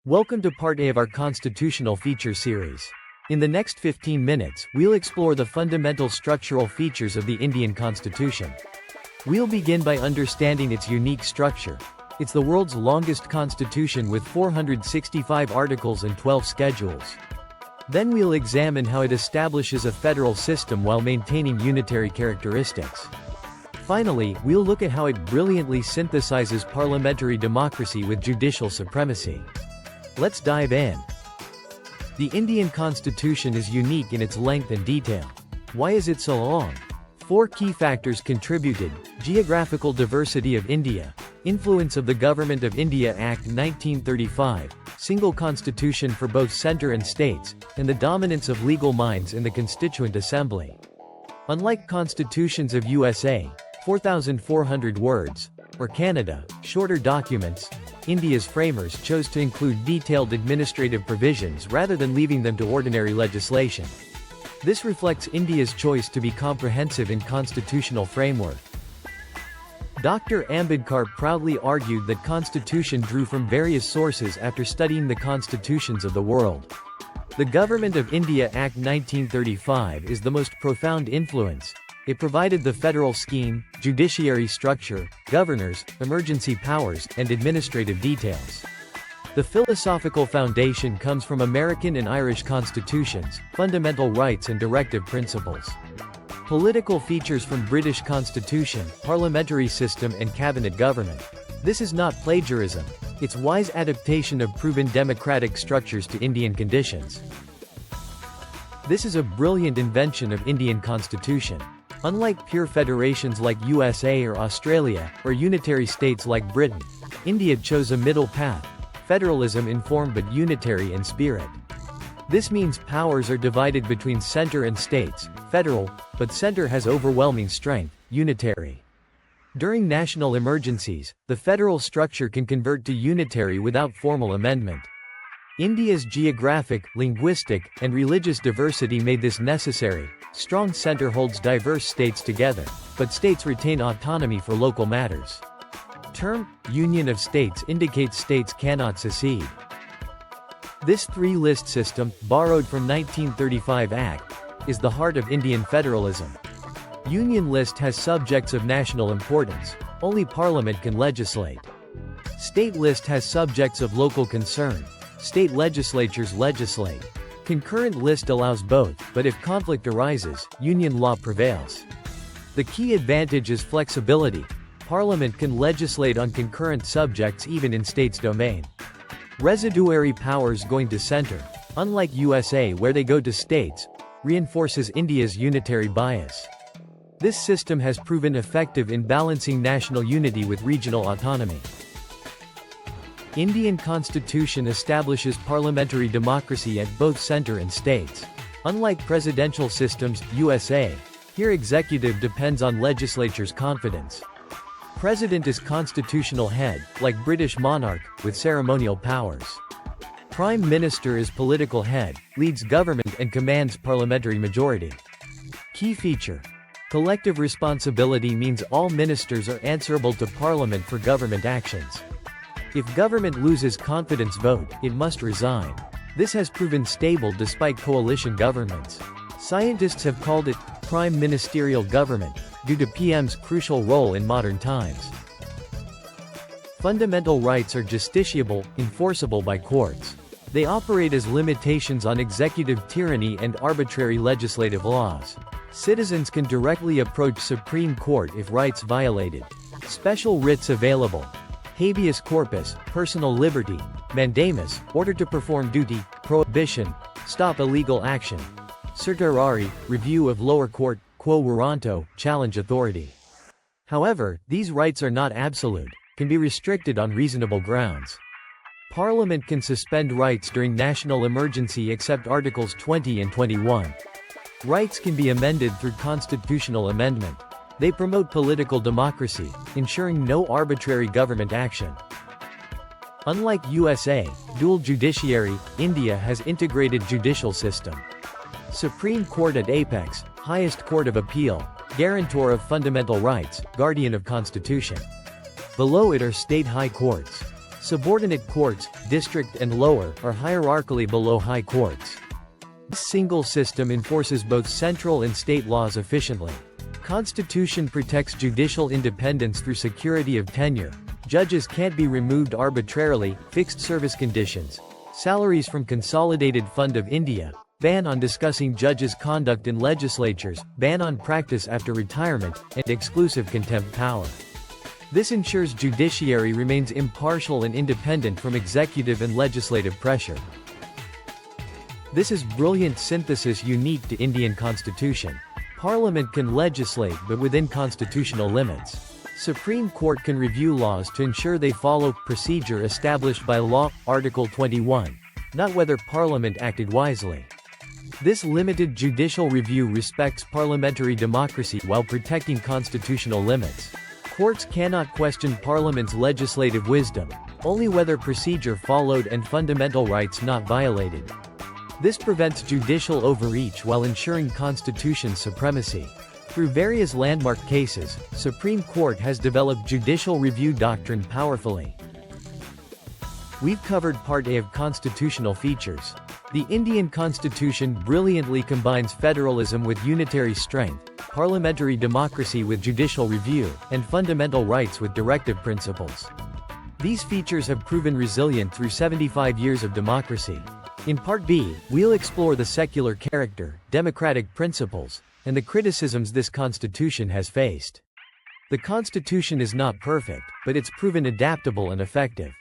Welcome to Part A of our Constitutional Features series. In the next 15 minutes, we'll explore the fundamental structural features of the Indian Constitution. We'll begin by understanding its unique structure. It's the world's longest constitution with 465 articles and 12 schedules. Then we'll examine how it establishes a federal system while maintaining unitary characteristics. Finally, we'll look at how it brilliantly synthesizes parliamentary democracy with judicial supremacy. Let's dive in. The Indian Constitution is unique in its length and detail. Why is it so long? 4 key factors contributed: geographical diversity of India, influence of the Government of India Act 1935, single constitution for both centre and states, and the dominance of legal minds in the Constituent Assembly. Unlike constitutions of USA, 4,400 words, or Canada, shorter documents, India's framers chose to include detailed administrative provisions rather than leaving them to ordinary legislation. This reflects India's choice to be comprehensive in constitutional framework. Dr. Ambedkar proudly argued that Constitution drew from various sources after studying the constitutions of the world. The Government of India Act 1935 is the most profound influence. It provided the federal scheme, judiciary structure, governors, emergency powers, and administrative details. The philosophical foundation comes from American and Irish constitutions, fundamental rights and directive principles. Political features from British constitution, parliamentary system and cabinet government. This is not plagiarism. It's wise adaptation of proven democratic structures to Indian conditions. This is a brilliant invention of Indian constitution. Unlike pure federations like USA or Australia, or unitary states like Britain, India chose a middle path, federalism in form but unitary in spirit. This means powers are divided between centre and states, federal, but centre has overwhelming strength, unitary. During national emergencies, the federal structure can convert to unitary without formal amendment. India's geographic, linguistic, and religious diversity made this necessary. Strong centre holds diverse states together, but states retain autonomy for local matters. Term, Union of States indicates states cannot secede. This three-list system, borrowed from 1935 Act, is the heart of Indian federalism. Union list has subjects of national importance. Only Parliament can legislate. State list has subjects of local concern. State legislatures legislate. Concurrent list allows both, but if conflict arises, union law prevails. The key advantage is flexibility. Parliament can legislate on concurrent subjects even in state's domain. Residuary powers going to centre, unlike USA where they go to states, reinforces India's unitary bias. This system has proven effective in balancing national unity with regional autonomy. Indian Constitution establishes parliamentary democracy at both centre and states. Unlike presidential systems, USA, here executive depends on legislature's confidence. President is constitutional head, like British monarch, with ceremonial powers. Prime Minister is political head, leads government and commands parliamentary majority. Key feature: collective responsibility means all ministers are answerable to Parliament for government actions. If government loses confidence vote, it must resign. This has proven stable despite coalition governments. Scientists have called it prime ministerial government, due to PM's crucial role in modern times. Fundamental rights are justiciable, enforceable by courts. They operate as limitations on executive tyranny and arbitrary legislative laws. Citizens can directly approach Supreme Court if rights violated. Special writs available: habeas corpus, personal liberty, mandamus, order to perform duty, prohibition, stop illegal action, certiorari, review of lower court, quo warranto, challenge authority. However, these rights are not absolute, can be restricted on reasonable grounds. Parliament can suspend rights during national emergency except Articles 20 and 21. Rights can be amended through constitutional amendment. They promote political democracy, ensuring no arbitrary government action. Unlike USA, dual judiciary, India has integrated judicial system. Supreme Court at apex, highest court of appeal, guarantor of fundamental rights, guardian of constitution. Below it are state high courts. Subordinate courts, district and lower, are hierarchically below high courts. This single system enforces both central and state laws efficiently. Constitution protects judicial independence through security of tenure. Judges can't be removed arbitrarily, fixed service conditions, salaries from Consolidated Fund of India, ban on discussing judges' conduct in legislatures, ban on practice after retirement, and exclusive contempt power. This ensures judiciary remains impartial and independent from executive and legislative pressure. This is brilliant synthesis unique to Indian Constitution. Parliament can legislate but within constitutional limits. Supreme Court can review laws to ensure they follow procedure established by law, Article 21, not whether Parliament acted wisely. This limited judicial review respects parliamentary democracy while protecting constitutional limits. Courts cannot question Parliament's legislative wisdom, only whether procedure followed and fundamental rights not violated. This prevents judicial overreach while ensuring Constitution supremacy. Through various landmark cases, Supreme Court has developed judicial review doctrine powerfully. We've covered Part A of constitutional features. The Indian Constitution brilliantly combines federalism with unitary strength, parliamentary democracy with judicial review, and fundamental rights with directive principles. These features have proven resilient through 75 years of democracy. In Part B, we'll explore the secular character, democratic principles, and the criticisms this constitution has faced. The Constitution is not perfect, but it's proven adaptable and effective.